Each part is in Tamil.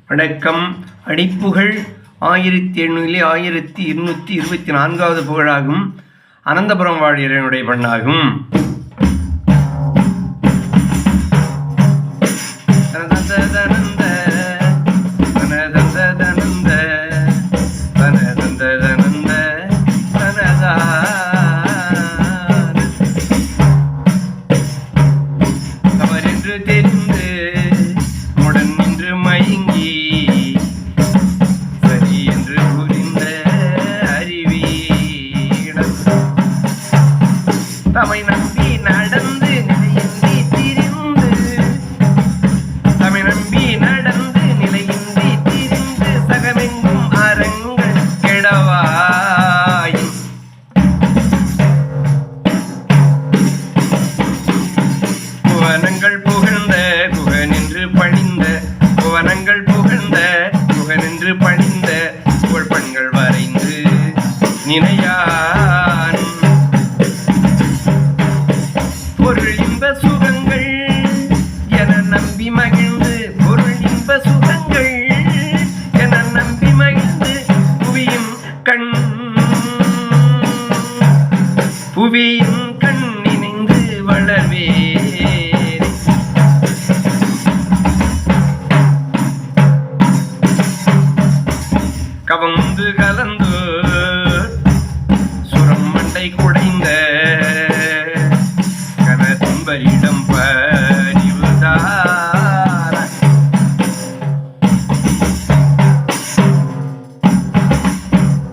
வணக்கம். அடிப்புகழ் 1724வது புகழாகும். அனந்தபுரம் வாழ் இறைவனுடைய பண்ணாகும். தவறென்று தெரிந்து முடன் நின்று மயங்கி சரி என்று புரிந்த அறிவீடம் தமை நம்பி நடந்து நிலையின்றி திரிந்து சகமெங்கும் அரங்கள் கெடவாய் புவனங்கள் புகழ்ந்த குகனின்று பணிந்த புவனங்கள் புகழ்ந்த குகனின்று பணிந்த புகழ்பண்கள் வரைந்து நினையான் பொருள் இன்ப சுகங்கள் என நம்பி மகிழ்ந்து பொருள் இன்ப சுகங்கள் என நம்பி மகிழ்ந்து புவியின் கண் நினைந்து வளர்வே கவந்து கலந்து சுரம் மண்டை குடைந்த கனதும்பரிடம் பறிவுதார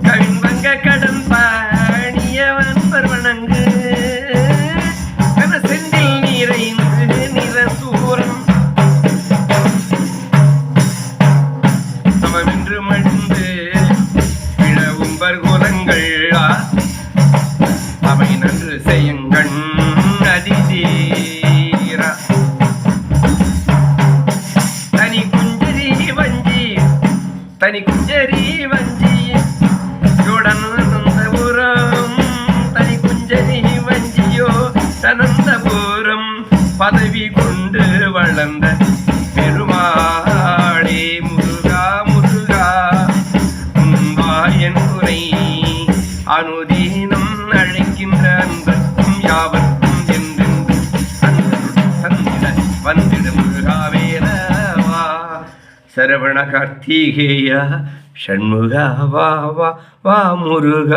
கவின்வங்க கடன் பாணியவன் பர்வனங்கு கன செந்தில் நீரைந்து நிறசூரம் சமமென்று மடிந்து குலங்கள் அவை நன்று செய்யுங்கள் அதிதீரா தனி குஞ்சரி வஞ்சி யோடனந்தபுரம் தனி குஞ்சரி வஞ்சியோ தனந்தபுரம் பதவி கொண்டு வளர்ந்த பெருமாளே முருகா முருகா என் குறை அனுதீனம் அழைக்கின்ற அன்பர்க்கும் யாவர்க்கும் என்றென்று சந்திட வந்திட முருகாவேலவா சரவண கார்த்திகேயா ஷண்முகா வா வா வா முருகா.